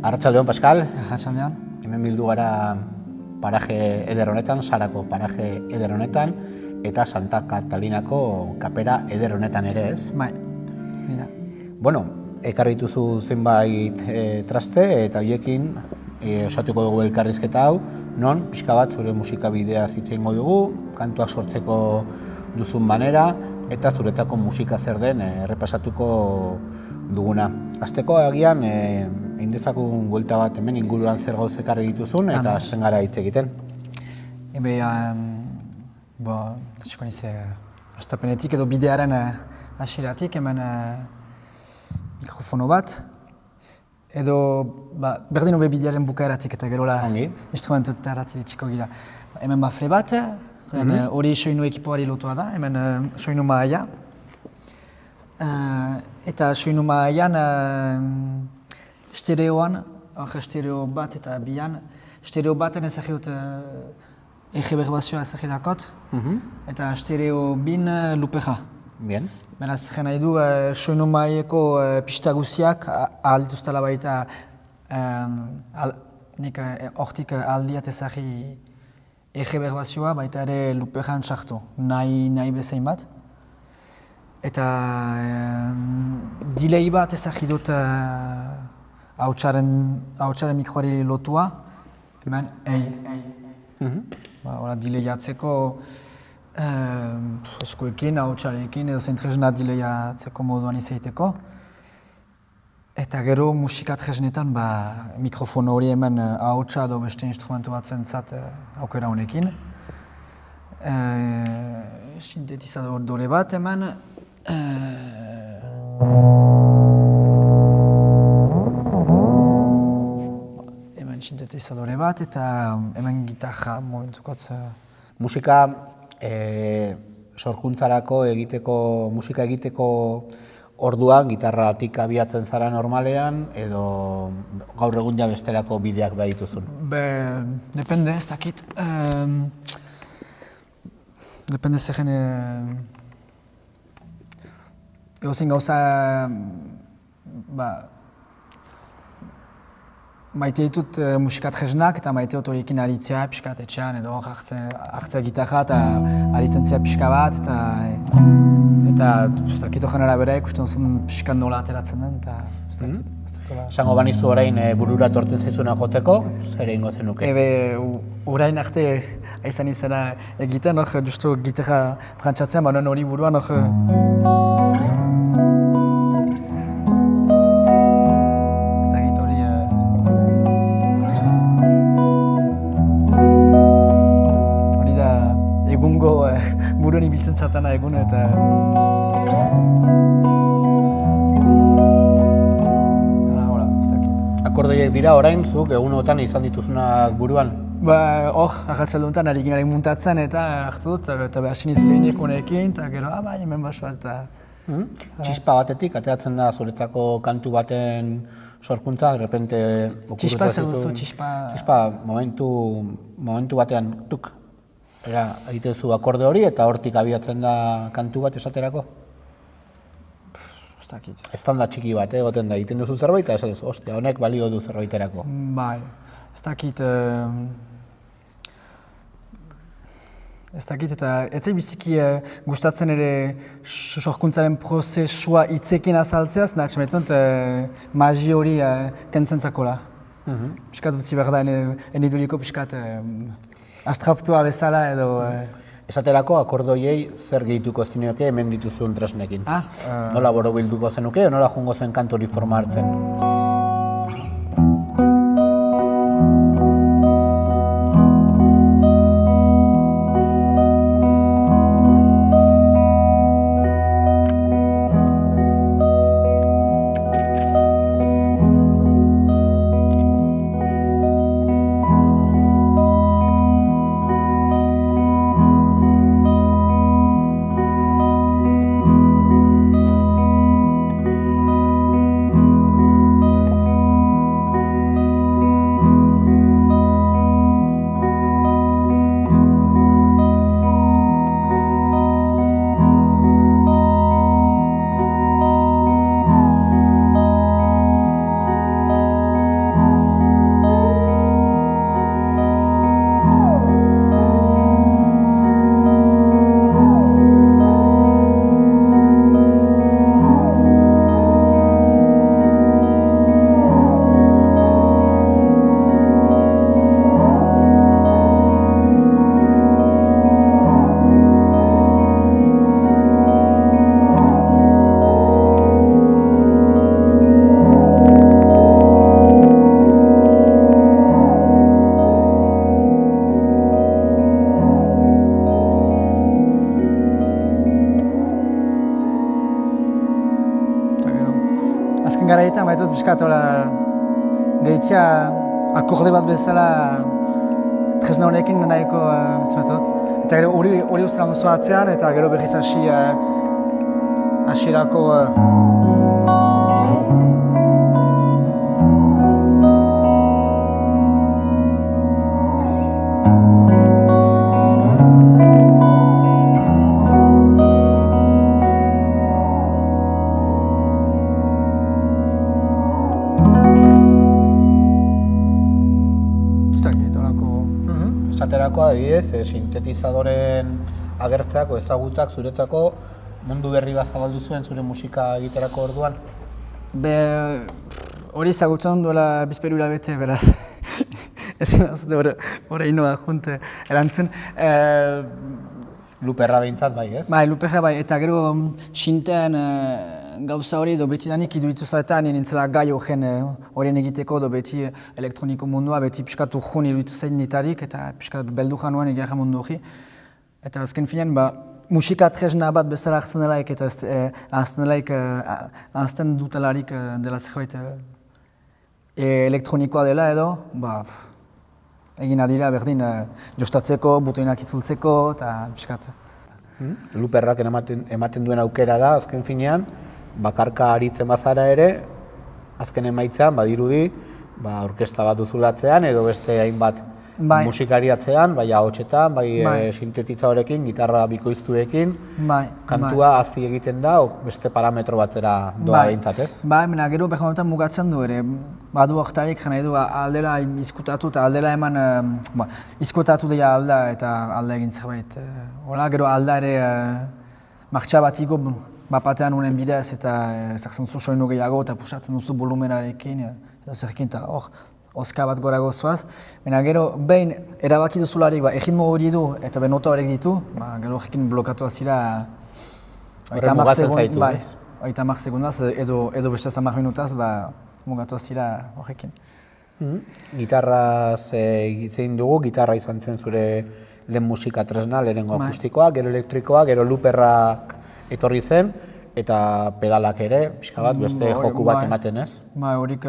Arratsaldeon, Pascal. Arratsaldeon. Hemen bildu gara paraje eder honetan, Sarako paraje eder honetan, eta Santa Katalinako kapera eder honetan ere, ez? Bai, mira. Bueno, ekarri dituzu zenbait traste, eta horiekin osatuko dugu elkarrizketa hau, non pixka bat zure musikabidea hitz egingo dugu, kantuak sortzeko duzun manera, eta zuretzako musika zer den errepasatuko duguna. Hasteko agian egin dezagun buelta bat hemen inguruan zer gauzak ekarri dituzun eta hasten gara hitz egiten. Ebe, hasiko niz hastapenetik edo bidearen hasieratik hemen mikrofono bat. Edo, berdin hobe bidearen bukaeratik eta gerola instrumentutaratik txiko gira. Hemen bafle bat, hori soinu ekipoari lotua da, hemen soinu mahaia. Eta soinu mahaian stereoan, stereo bat eta bian, stereo baten ezagit ege berbazioa ezagidakot, eta stereo bin lupeja. Bien. Beraz, nahi du, soinu mahaieko pista guziak ahaldituztela baita nik hortik aldiat ezagi ege berbazioa baita ere lupejan sartu, nahi bezain bat. Eta delay bat ezagidut hautsaren mikroari lotua, hemen delayatzeko eskuekin, hautsarekin edo zentresna delayatzeko moduan izaiteko. Eta gero musika tresnetan mikrofono hori hemen hautsa edo beste instrumentu bat zentzat aukera honekin. Sintetizadore bat hemen. Hemen sintetizadore bat eta hemen gitarra momentukotz. Musika sorkuntzarako musika egiteko orduan gitarratik abiatzen zara normalean edo gaur egun ja bestelako bideak badituzun? Depende, ez dakit. Depende zegen egozen gauza maite ditut musikat jesnak eta maite dut horiekin aritzea pixkat etxean edo hartzea gitarra eta aritzen zea pixka bat eta zakito jenera bera ikusten zuen pixkat nola ateratzen den eta esango banizu orain burura torten zaizuna jotzeko, zer egingo zenuke? Orain arte aizan izena egiten, justu gitarra prantsatzen, baina hori buruan buruan ibiltzen zatana egun eta... Akordeoiek dira orain zuk egunotan izan dituzunak buruan? Hor, arratsaldeuntan arikin muntatzen eta hartu dut eta hasi niz lehenik honekin eta gero, hemen basoa eta... Txispa batetik, ateratzen da zuretzako kantu baten sorkuntza, errepente... Txispa zer duzu, txispa... Txispa, momentu batean, tuk. Egiten zu akorde hori eta hortik abiatzen da kantu bat esaterako? Ez dakit. Estanda txiki bat, egoten da, egiten duzu zerbait eta esan duzu, ostia, honek balio du zerbaiterako. Bai, ez dakit... Ez dakit eta ez zait biziki gustatzen ere sorkuntzaren prozesua hitzekin azaltzeaz, nahi txametzen magi hori kentzen zakola. Piskat dutzi behar da, eniduriko piskat astraftua bezala edo... Esaterako akordoiei zer gehituko zinioke hemen dituzun tresnekin? Nola borobilduko zenuke, nola joango zen kantu hori forma hartzen? piskat gehitzea akorde bat bezala tresna honekin nahiko txatot. Eta gero hori ustera mozu atzean eta gero berriz hasierako esaterako adibidez, sintetizadoren agertzeak, ezagutzak zuretzako mundu berri bat zabaldu zuen zure musika egiterako orduan? Hori ezagutzen duela bizperu hilabete, beraz. Ezin azte horreinoa junte erantzen. Luperra behintzat bai, ez? Bai, luperra bai, eta gero sintean gauza hori edo beti danik iduritu zaetan nintzela gai horien egiteko edo beti elektroniko mundua, beti piskat urjun iduritu zain nitarik eta piskat beldu januan egia mundu hori. Eta azken finean, musika tresna bat bezala hartzen delaik eta ahazten dutelarik dela zerbait elektronikoa dela edo, egin adira berdin jostatzeko, butoinak itzultzeko eta piskat. Luperrak ematen duen aukera da, azken finean, bakarka aritzen bazara ere, azken emaitzean badirudi, orkesta bat duzulatzean edo beste hainbat musikari atzean, bai ahotsetan, bai sintetizadorrekin, gitarra bikoiztuekin, kantua hazi egiten da, beste parametro batera doa behintzat, ez? Baina gero behar mugatzen du ere, badu hortarik jena edu aldela izkutatu eta aldela eman, izkutatu dira alda eta alda egin zerbait. Hola, gero alda ere martxa bat igo bapatean unen bidez eta zertzen zu soinu gehiago eta pusatzen duzu volumenarekin, edo zerrekin eta hor, oska bat gorago zoaz. Baina gero, behin erabaki duzularik, egitmo hori du eta nota horiek ditu, gero horrekin blokatu azira Horre mugatzen zaitu, ez? 30 segundaz edo beste 10 minutaz mugatu azira horrekin. Gitarraz zein dugu, gitarra izan zen zure lehen musika tresna, lehenengo akustikoa, gero elektrikoa, gero luperrak etorri zen, eta pedalak ere, pixka bat, beste joku bat ematen, ez? Horik,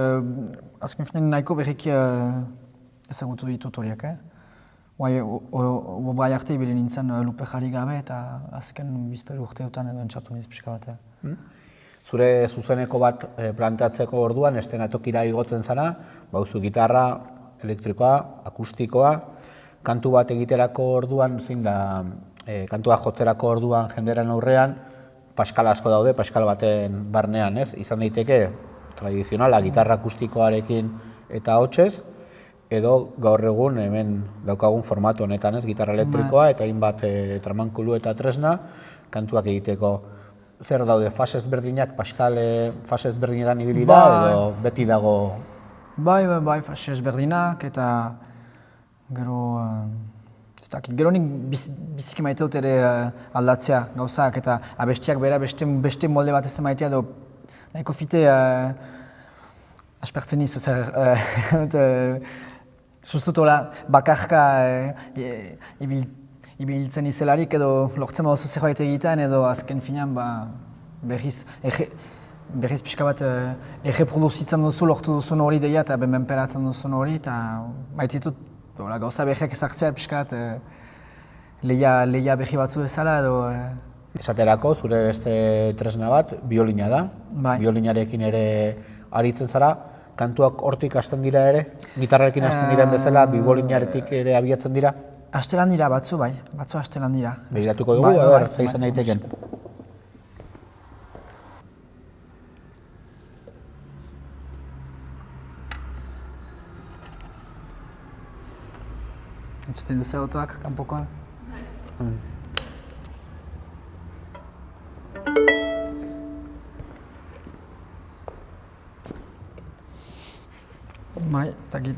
azken finean nahiko berriki ezagutu ditut horiek, Bai arte ibili nintzen lupe jarri gabe eta azken bizperu urteotan edo entxatu niz pixka bat. Zure zuzeneko bat planteatzeko orduan, estenatokira igotzen zara, bauzu gitarra, elektrikoa, akustikoa, kantu bat egiterako orduan, zein da, kantua jotzerako orduan jenderan aurrean, paskal asko daude, paskal baten barnean, ez? Izan daiteke tradizionala, gitarra akustikoarekin eta hotsez, edo gaur egun hemen daukagun formatu honetan, ez? Gitarra elektrikoa eta hainbat tramankulu eta tresna kantuak egiteko. Zer daude, fase ezberdinak, paskal fase ezberdinetan ibili da edo beti dago? Bai, fase ezberdinak eta gero... Gero nik biziki maite dut ere aldatzea gauzak eta abestiak bera beste molde bat ez maitea edo nahiko fite aspertzen niz, sustutola bakarka ibiltzen izelarik edo lortzen baduzu zerbait egiten edo azken finean berriz pixka bat erreproduzitzen duzu lortu duzun hori deia eta benperatzen duzun hori eta maite ditut gauza behiak ezartzea pixkat lehia behi batzu bezala edo... Esaterako, zure beste tresna bat, biolina da. Biolinarekin ere aritzen zara. Kantuak hortik hasten dira ere? Gitarrarekin hasten diren bezala, biolinaretik ere abiatzen dira? Hastelan dira batzu, batzu hastelan dira. Begiratuko dugu, edo zer izan daiteken. Entzuten duzu autoak, kanpokoan? Ez dakit,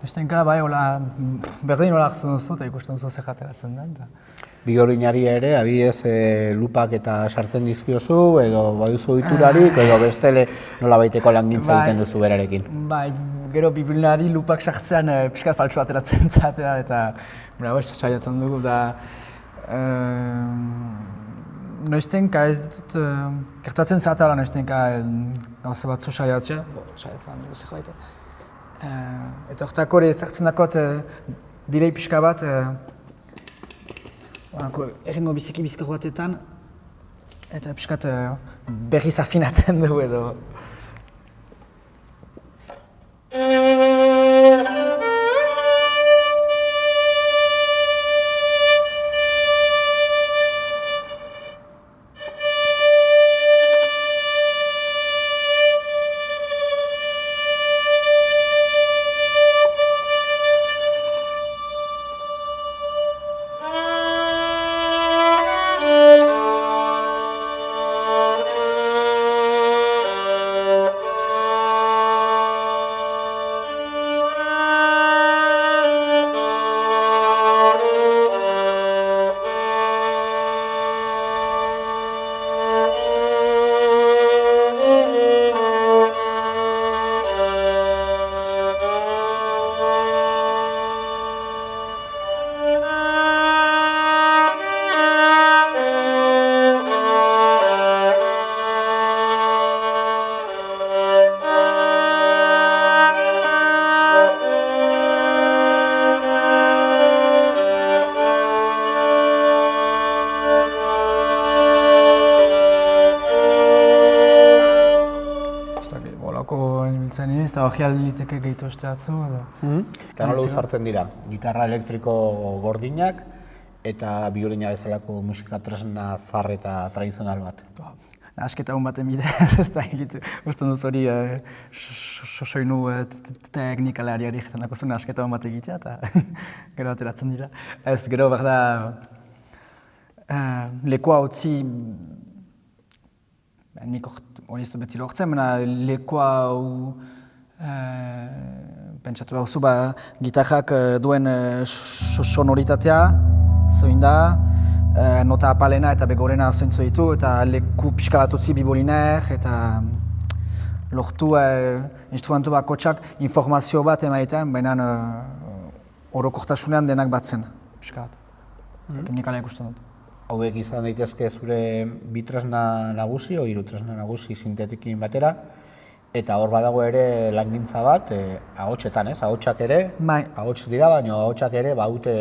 Estenka, bai, berdin hola hartzen duzu eta ikusten duzu zer jateratzen den. Biolinari ere, abiez lupak eta sartzen dizkiozu, edo baduzu diturarik, edo bestele nolabaiteko langintza egiten duzu berarekin. Bai, gero biolinari lupak sartzean pixka faltsu ateratzen zatea, eta saiatzen dugu, da noiztenka ez dut, gertatzen zatela noiztenka gauza batzu saiatzen dugu zerbait. Eta horretako hori zartzen dakot direi pixka bat, erritmo biziki batetan, eta pixkat berriz afinatzen dugu edo. Eta hori alditeke gehitu osteatzu edo. Eta nola uzartzen dira, gitarra elektriko gordinak eta biolina bezalako musika tresna zahar eta tradizional bat. Asketa hon baten bidez, ez da egitu. Usten duz hori soinu teknikalariari egiten dako zuen asketa hon bat egitea eta gero ateratzen dira. Ez, gero behar da lekua utzi, nik hori ez du beti lortzen, baina lekua pentsatu behar zu, gitarrak duen sonoritatea, zoin da, nota apalena eta begorena zointzo ditu, eta leku pixka bat utzi bibolinek, eta lortu instrumentu bakotxak informazio bat emaiten, baina orokortasunean denak batzen, pixka bat. Nik ala ikusten dut. Hauek izan daitezke zure bi tresna nagusi, o hiru tresna nagusi sintetikin batera, eta hor badago ere langintza bat, ahotsetan, ez? Ahotsak ere, ahots dira, baina ahotsak ere baute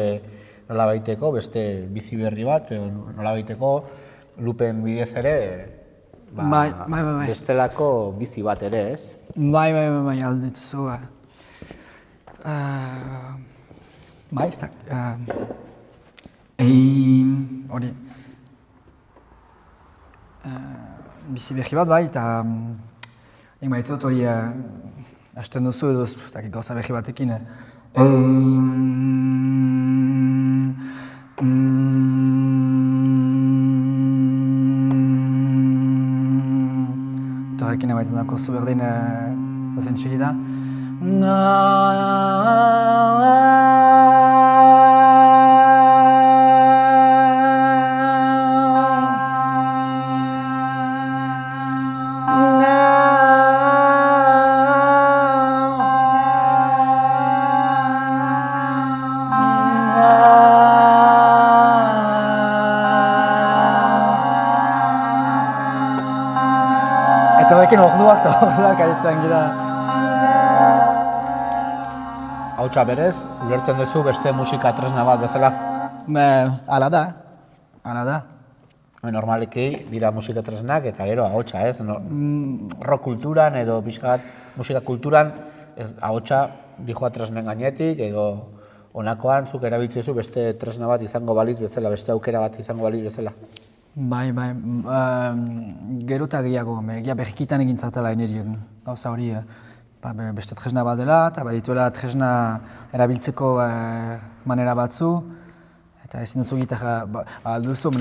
nolabaiteko beste bizi berri bat, nolabaiteko lupen bidez ere bestelako bizi bat ere, ez? Bai, alditzu. Bai, ez da. Hori. Bizi berri bat bai, eta nik maite dut hori hasten duzu edo gauza berri batekin. Horrekin emaiten dako zu berdin dozen txigida. Eta horrekin orduak aritzen gira. Ahotsa berez, ulertzen duzu beste musika tresna bat bezala? Hala da. Normaleki dira musika tresnak eta gero ahotsa, ez? Rock kulturan edo pixkat musika kulturan ahotsa dijoa tresnen gainetik edo honakoan zuk erabiltzezu beste tresna bat izango balitz bezala, beste aukera bat izango balitz bezala. Bai, gero eta gehiago, berrikitan egin zartela enerien gauza hori beste tresna bat dela, eta badituela tresna erabiltzeko manera batzu, eta ezin duzu gitarra, alduzu,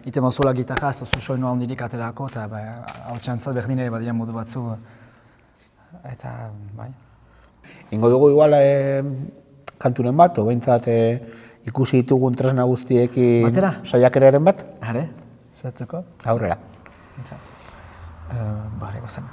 ite mauzola gitarra, ez duzu soinu handirik aterako, eta hau txantzat berdin ere badira modu batzu eta bai. Ingo dugu igual kanturen bat, o behintzat ikusi ditugun tresna guztiekin saiakeraren bat? Hare, zaitzeko? Aurrera. Bare, gozen.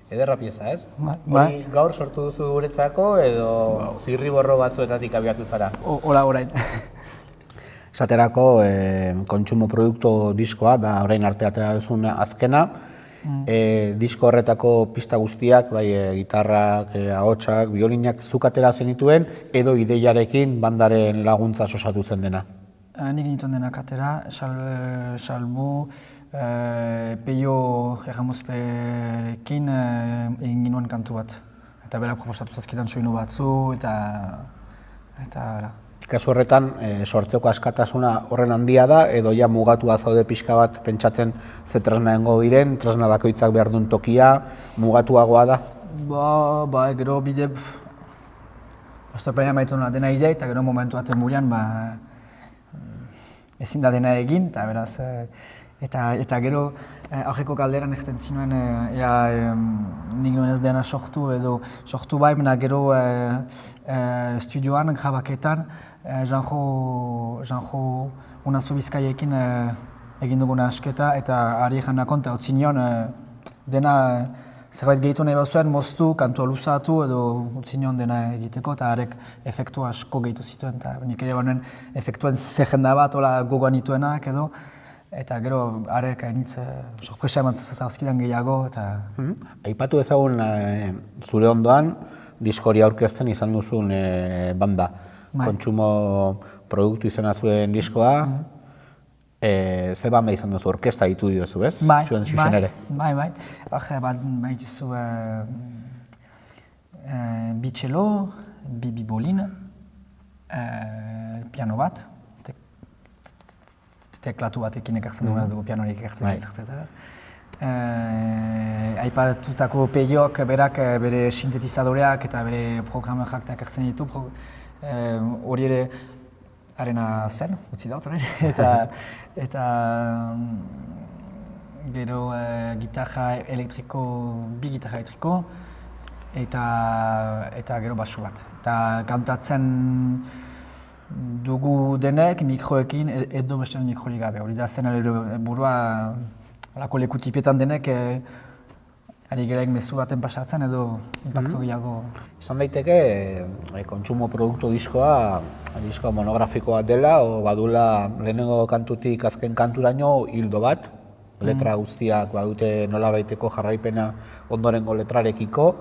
Ederra pieza, ez? Hori gaur sortu duzu guretzako edo zirriborro batzuetatik abiatu zara? Hola, orain. Esaterako, kontsumo produktu diskoa, da orain arteatea duzun azkena. Disko horretako pista guztiak, bai, gitarrak, ahotsak, biolinak zuk atera zenituen, edo ideiarekin bandaren laguntza osatu zen dena? Nik nituen denak atera, salbu, Peio Erramuzperekin egin ginuen kantu bat. Eta bera proposatu zazkidan soinu batzu, eta... Kasu horretan, sortzeko askatasuna horren handia da, edo ja mugatua zaude pixka bat pentsatzen ze tresna egongo diren, tresna bakoitzak behar duen tokia, mugatuagoa da? Gero bide... Astapenean maitu dena idea, eta gero momentu baten buruan, ezin da dena egin, eta beraz... Eta gero, aurreko galderan egiten zinuen, nik nuen ez dena sortu edo sortu bai, baina gero estudioan, grabaketan, Janjo Unazu Bizkaiekin egin duguna asketa, eta ari egin nakonta utzi nion dena zerbait gehitu nahi bazuen, moztu, kantua luzatu edo utzi nion dena egiteko, eta harek efektu asko gehitu zituen, eta nik ere banen efektuen zerrenda bat, gogoan nituenak edo, eta gero harek hainitz sorpresa eman zazarazkidan gehiago, eta... Aipatu ezagun zure ondoan, diskori aurkezten izan duzun banda. Kontsumo produktu izena zuen diskoa, ze banda izan duzu, orkesta ditu diozu, ez? Zuen zuzen ere. Bai. Bai duzu bi txelo, bi bibolin, piano bat, teklatu batekin ekartzen dugun ez dugu pianorik ekartzen ditzartetara. Aipatutako peiok berak bere sintetizadoreak eta bere programak ekartzen ditu. Hori ere arena zen, utzi da horren. Eta gero gitarra elektriko, bi gitarra elektriko eta gero basu bat. Eta kantatzen dugu denek mikroekin edo bestez mikrorik gabe. Hori da zen burua alako lekutipietan denek ari geraik mezu baten pasatzen edo impacto gehiago. Izan daiteke kontsumo produktu diskoa monografikoa dela o badula lehenengo kantutik azken kanturaino hildo bat. Letra guztiak badute nolabaiteko jarraipena ondorengo letrarekiko.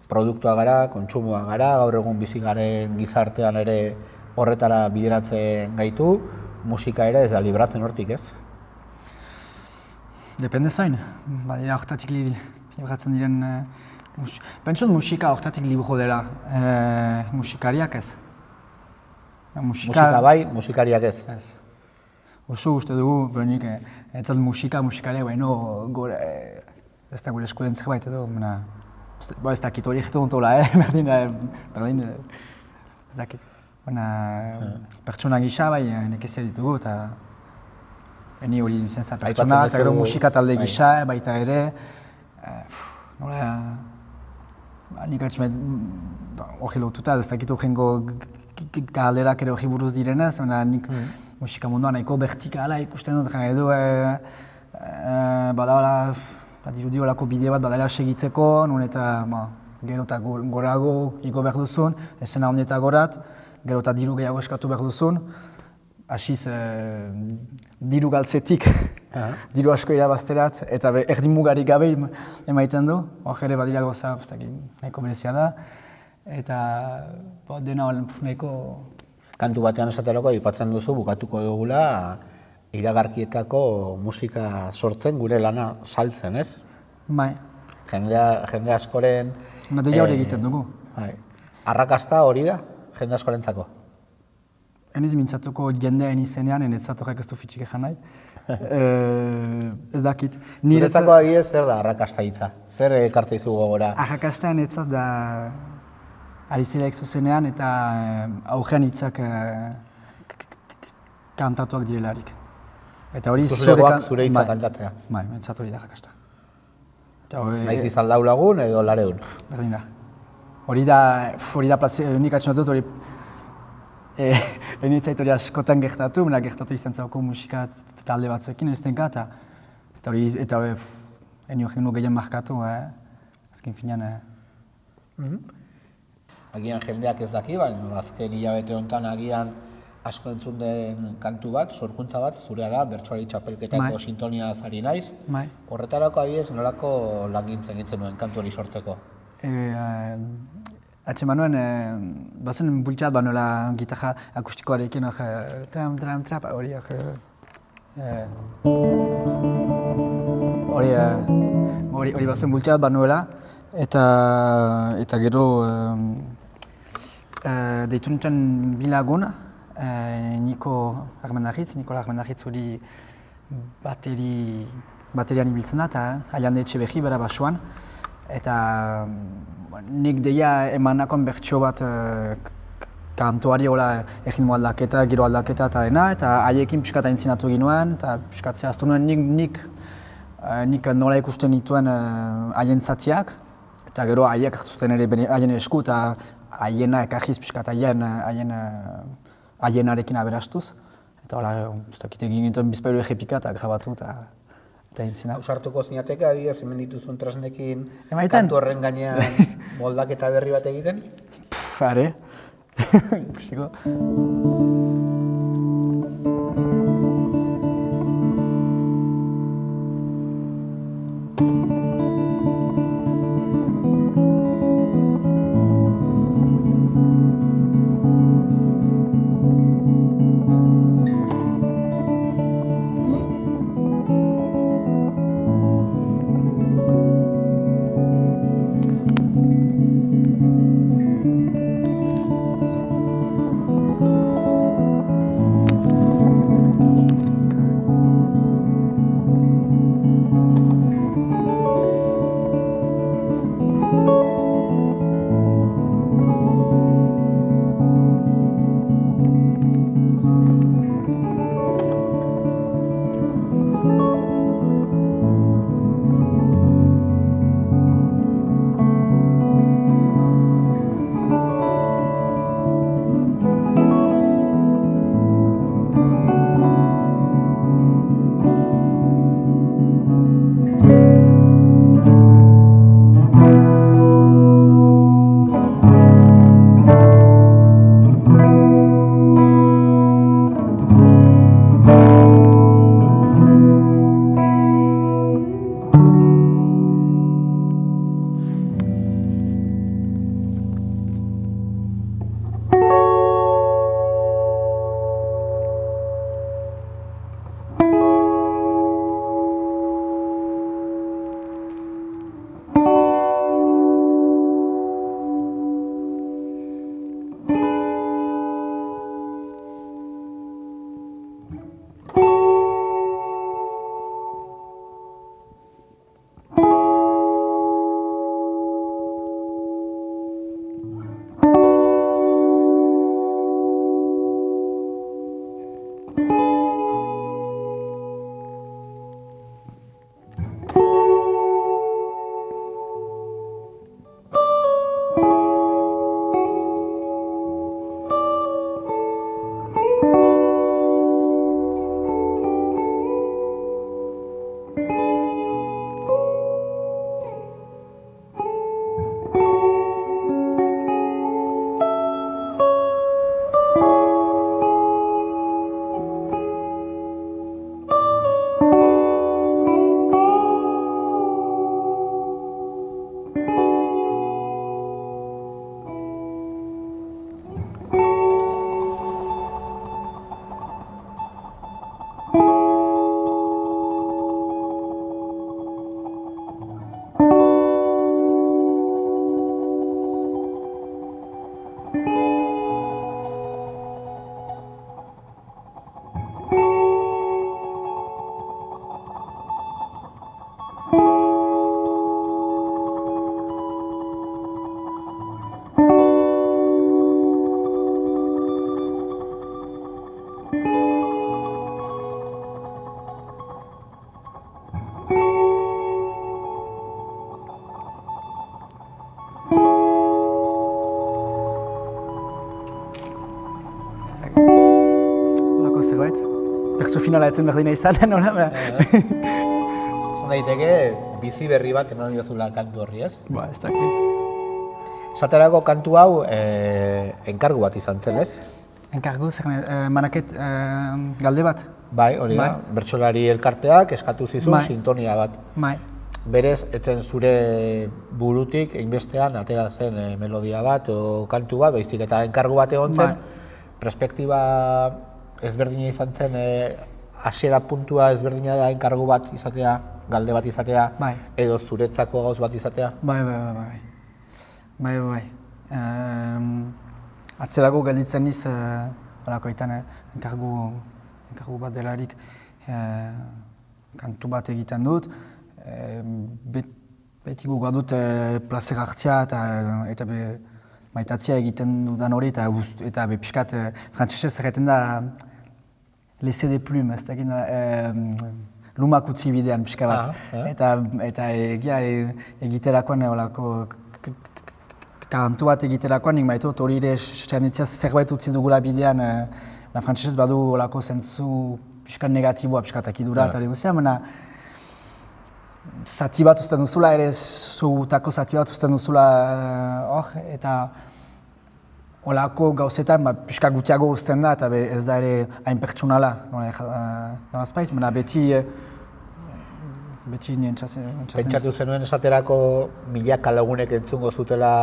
Produktua gara, kontsumoa gara, gaur egun bizi garen gizartean ere horretara bideratzen gaitu, musika ere ez da libratzen hortik, ez? Depende zain, badira horretatik libratzen diren... Pentsot musika horretatik libro dela, musikariak ez. Musika bai, musikariak ez. Oso uste dugu, berenik, entzat musikariak baino ez da gure eskuden zerbait edo, ez dakit hori egiten dut berdin, ez dakit. Pertsona gisa bai nekezia ditugu eta eni hori lizenza pertsona eta gero musika talde gisa baita ere. Nik atxemet hori lotuta, ez dakit horrengo galderak ere hori buruz direnez, nik musika munduan nahiko vertikala ikusten dut, edo badala dirudi holako bide bat badala segitzeko, nun eta gero eta gorago igo behar duzun, esena honi eta gorat, gero eta diru gehiago eskatu behar duzun, hasiz diru galtzetik, diru asko irabazterat, eta erdin mugarik gabe emaiten du, hor ere badira goza nahiko berezia da, eta dena nahiko... Kantu batean esaterako aipatzen duzu bukatuko dugula, iragarkietako musika sortzen, gure lana saltzen, ez? Bai. Jende askoren... Deia hori egiten dugu. Arrakasta hori da, jende askorentzako? Eniz mintzatuko jendean izenean, enetzat horrek ez du fitxik egin nahi. Ez dakit. Zuretzako agiez zer da arrakasta hitza? Zer ekartu izu gogora? Arrakasta enetzat da ari zelaik zuzenean eta aurrean hitzak kantatuak direlarik. Eta hori zure hitza kantatzea. Bai, entzat hori da arrakasta. Naiz izan lau lagun edo lareun? Berdin da. Hori da nik atxemat dut hori enitzait hori askotan gertatu, baina gertatu izan zauko musika talde batzuekin eztenka, eta hori eni horren nu gehien markatu, azken finean. Agian jendeak ez daki, baina azken hilabete honetan agian asko entzun den kantu bat, sorkuntza bat, zurea da, bertsolari txapelketako sintonia zari naiz. Horretarako agiez nolako langintzen egiten nuen kantu hori sortzeko? Atxeman nuen, bazen bultxat banuela gitarra akustikoarekin trap, hori bazen bultxat banuela, eta gero deitu nituen bilagun, Nikola Armendaritz hori baterian ibiltzen da, eta Aiande Etxeberri bera basuan. Eta nik deia emanakon bertso bat kantuari hola egin aldaketa, giro aldaketa eta dena, eta haiekin pixkat aintzinatu ginoen, eta pixkat zehaztu nuen nik nola ikusten dituen haien zatiak, eta gero haiek hartuzten ere haien esku, eta haiena ekarriz pixkat haienarekin aberastuz. Eta hola, egin gintuen bizpailu egepika eta grabatu eta aintzina. Ausartuko zinateke, adibidez, hemen dituzun tresnekin kantu horren gainean moldaketa berri bat egiten? Are. Ikusiko. zerbait. Pertso finala etzen berdina izan, nola? Zan daiteke, bizi berri bat eman diozula kantu horri, ez? Ba, ez dakit. Esaterako kantu hau enkargu bat izan zen, ez? Enkargu, manaket galde bat? Bai, hori da. Bertsolari elkarteak eskatu zizun sintonia bat. Bai. Berez, etzen zure burutik, einbestean, atera zen melodia bat o kantu bat, baizik eta enkargu bat egon zen. Perspektiba ezberdina izan zen, hasiera puntua ezberdina da enkargu bat izatea, galde bat izatea, edo zuretzako gauz bat izatea. Bai. atzerago gelditzen niz, horako eitan, enkargu bat delarik, kantu bat egiten dut, beti guga dut plazer hartzea eta maitatzea egiten dudan hori, eta pixkat frantsesez erreten da laisser des plumes, ez dakit, lumak utzi bidean pixka bat. Eta egiterakoan, kantu bat egiterakoan, nik maitut hori ere senditzea zerbait utzi dugula bidean, frantsesez badu olako zentzu pixkat negatiboa, pixkat akidura eta hori guztia, baina zati bat uzten duzula ere, zutako zati bat uzten duzula hor, eta olako gauzetan pixka gutiago uzten da, eta ez da ere hain pertsonala, nolazpait, baina beti nien txasen. Pentsatu zenuen esaterako milaka lagunek entzungo zutela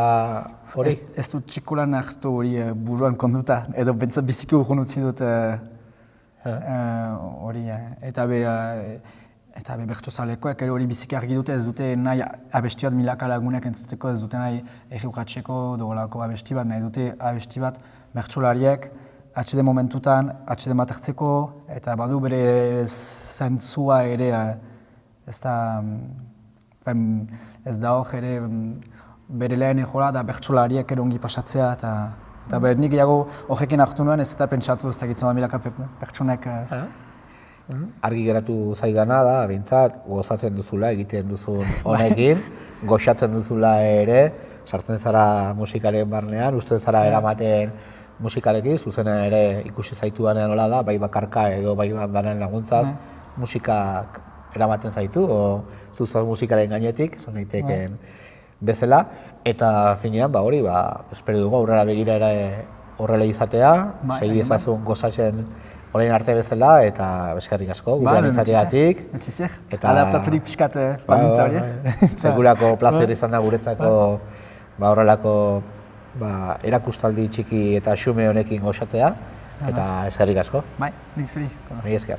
hori? Ez dut txikulan hartu hori buruan konduta, edo bentsat biziki urgun utzi dut hori, eta bertsozalekoek ere hori biziki argi dute, ez dute nahi abesti bat milaka lagunek entzuteko, ez dute nahi erriukatzeko dugolako abesti bat, nahi dute abesti bat bertsolariek atxede momentutan, atxede bat hartzeko, eta badu bere zentzua ere, ez da hor ere bere lehen egola da bertsolariek ere ongi pasatzea, eta nik gehiago horrekin hartu nuen, ez eta pentsatu ez dakitzen milaka pertsonek. Argi geratu zaidana da, bintzat, gozatzen duzula egiten duzun honekin, goxatzen duzula ere, sartzen zara musikaren barnean, uste zara eramaten musikarekin, zuzena ere ikusi zaitudanean hola da, bai bakarka edo bai bandaren laguntzaz, musikak eramaten zaitu, zuzaz musikaren gainetik, esan daiteken bezala, eta finean, hori, espero dugu aurrera begira ere horrela izatea, segi ezazun gozatzen orain arte bezala, eta eskerrik asko, gurean izateatik. Eta adaptaturik pixkat baldintza horiek. Sekulako plazer izan da guretzako horrelako erakustaldi txiki eta xume honekin gozatzea, eta eskerrik asko. Bai, nik zuri. Mila esker.